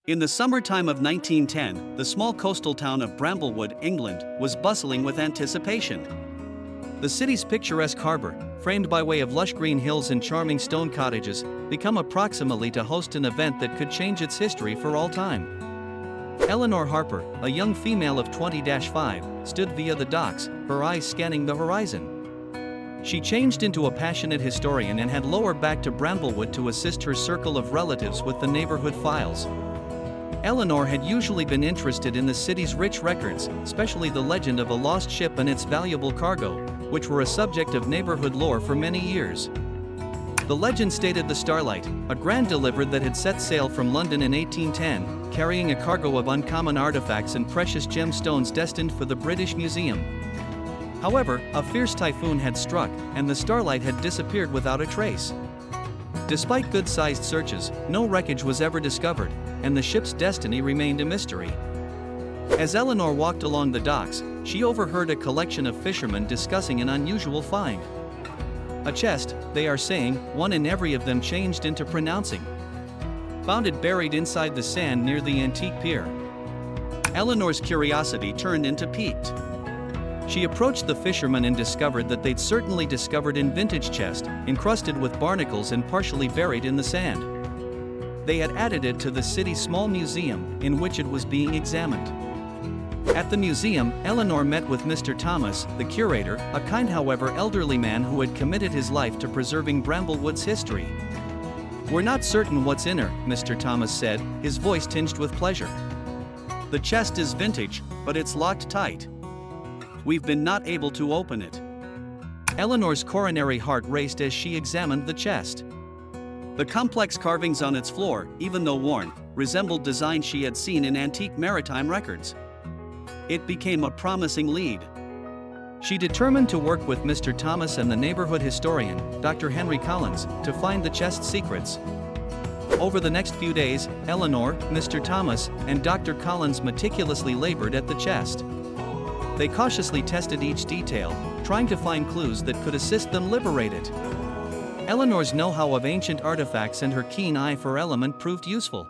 In the summertime of 1910, the small coastal town of Bramblewood, England, was bustling with anticipation. The city's picturesque harbor, framed by way of lush green hills and charming stone cottages, become approximately to host an event that could change its history for all time. Eleanor Harper, a young female of 20-5, stood via the docks, her eyes scanning the horizon. She changed into a passionate historian and had lowered back to Bramblewood to assist her circle of relatives with the neighborhood files. Eleanor had usually been interested in the city's rich records, especially the legend of a lost ship and its valuable cargo, which were a subject of neighborhood lore for many years. The legend stated the Starlight, a grand delivered that had set sail from London in 1810, carrying a cargo of uncommon artifacts and precious gemstones destined for the British Museum. However, a fierce typhoon had struck, and the Starlight had disappeared without a trace. Despite good-sized searches, no wreckage was ever discovered, and the ship's destiny remained a mystery. As Eleanor walked along the docks, she overheard a collection of fishermen discussing an unusual find. A chest, they are saying, one in every of them changed into pronouncing. Found it buried inside the sand near the antique pier. Eleanor's curiosity turned into piqued. She approached the fishermen and discovered that they'd certainly discovered an vintage chest, encrusted with barnacles and partially buried in the sand. They had added it to the city's small museum, in which it was being examined. At the museum, Eleanor met with Mr. Thomas, the curator, a kind however elderly man who had committed his life to preserving Bramblewood's history. "We're not certain what's in her," Mr. Thomas said, his voice tinged with pleasure. "The chest is vintage, but it's locked tight. We've been not able to open it." Eleanor's coronary heart raced as she examined the chest. The complex carvings on its floor, even though worn, resembled designs she had seen in antique maritime records. It became a promising lead. She determined to work with Mr. Thomas and the neighborhood historian, Dr. Henry Collins, to find the chest's secrets. Over the next few days, Eleanor, Mr. Thomas, and Dr. Collins meticulously labored at the chest. They cautiously tested each detail, trying to find clues that could assist them liberate it. Eleanor's know-how of ancient artifacts and her keen eye for element proved useful.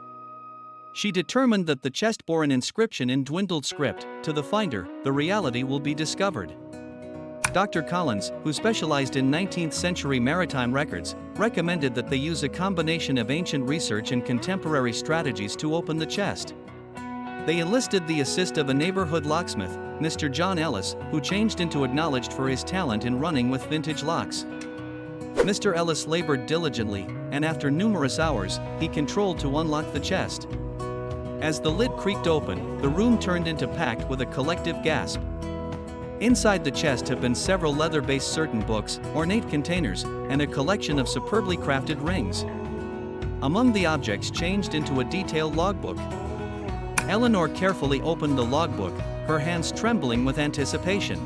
She determined that the chest bore an inscription in dwindled script, "To the finder, the reality will be discovered." Dr. Collins, who specialized in 19th century maritime records, recommended that they use a combination of ancient research and contemporary strategies to open the chest. They enlisted the assist of a neighborhood locksmith, Mr. John Ellis, who changed into acknowledged for his talent in running with vintage locks. Mr. Ellis labored diligently, and after numerous hours, he controlled to unlock the chest. As the lid creaked open, the room turned into packed with a collective gasp. Inside the chest have been several leather-based certain books, ornate containers, and a collection of superbly crafted rings. Among the objects changed into a detailed logbook. Eleanor carefully opened the logbook, her hands trembling with anticipation.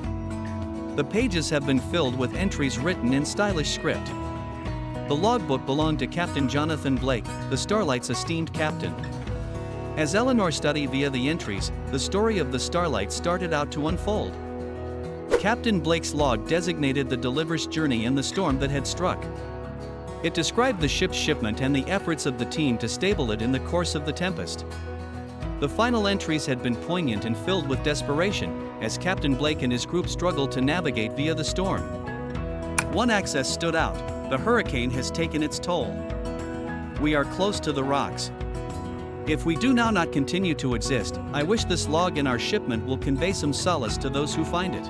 The pages have been filled with entries written in stylish script. The logbook belonged to Captain Jonathan Blake, the Starlight's esteemed captain. As Eleanor studied via the entries, the story of the Starlight started out to unfold. Captain Blake's log designated the deliverer's journey and the storm that had struck. It described the ship's shipment and the efforts of the team to stable it in the course of the tempest. The final entries had been poignant and filled with desperation, as Captain Blake and his group struggled to navigate via the storm. One access stood out: the hurricane has taken its toll. We are close to the rocks. If we do now not continue to exist, I wish this log in our shipment will convey some solace to those who find it.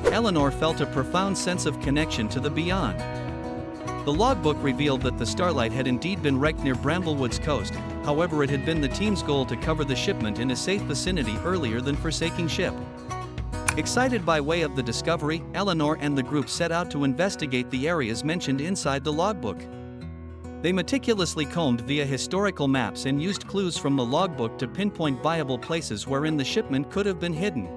Eleanor felt a profound sense of connection to the beyond. The logbook revealed that the Starlight had indeed been wrecked near Bramblewood's coast, however it had been the team's goal to cover the shipment in a safe vicinity earlier than forsaking ship. Excited by way of the discovery, Eleanor and the group set out to investigate the areas mentioned inside the logbook. They meticulously combed via historical maps and used clues from the logbook to pinpoint viable places wherein the shipment could have been hidden.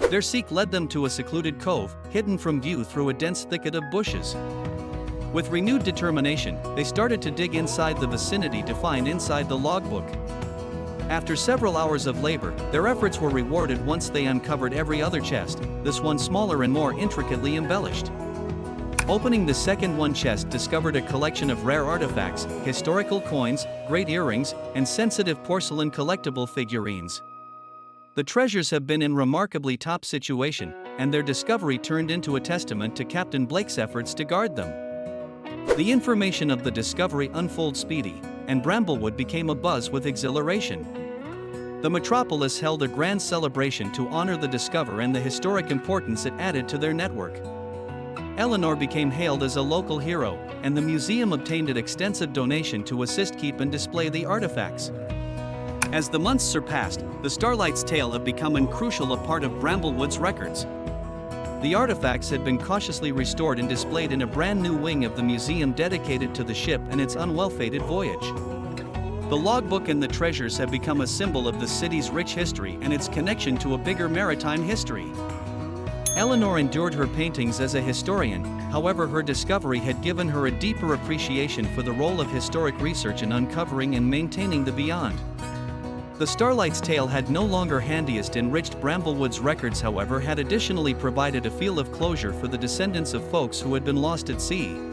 Their seek led them to a secluded cove, hidden from view through a dense thicket of bushes. With renewed determination, they started to dig inside the vicinity to find inside the logbook. After several hours of labor, their efforts were rewarded once they uncovered every other chest, this one smaller and more intricately embellished. Opening the second one chest discovered a collection of rare artifacts, historical coins, great earrings, and sensitive porcelain collectible figurines. The treasures have been in remarkably top situation, and their discovery turned into a testament to Captain Blake's efforts to guard them. The information of the discovery unfolded speedy, and Bramblewood became abuzz with exhilaration. The metropolis held a grand celebration to honor the discoverer and the historic importance it added to their network. Eleanor became hailed as a local hero, and the museum obtained an extensive donation to assist keep and display the artifacts. As the months surpassed, the Starlight's tale had become a crucial part of Bramblewood's records. The artifacts had been cautiously restored and displayed in a brand new wing of the museum dedicated to the ship and its unwell-fated voyage. The logbook and the treasures have become a symbol of the city's rich history and its connection to a bigger maritime history. Eleanor endured her paintings as a historian, however her discovery had given her a deeper appreciation for the role of historic research in uncovering and maintaining the beyond. The Starlight's tale had no longer handiest enriched Bramblewood's records, however had additionally provided a feel of closure for the descendants of folks who had been lost at sea.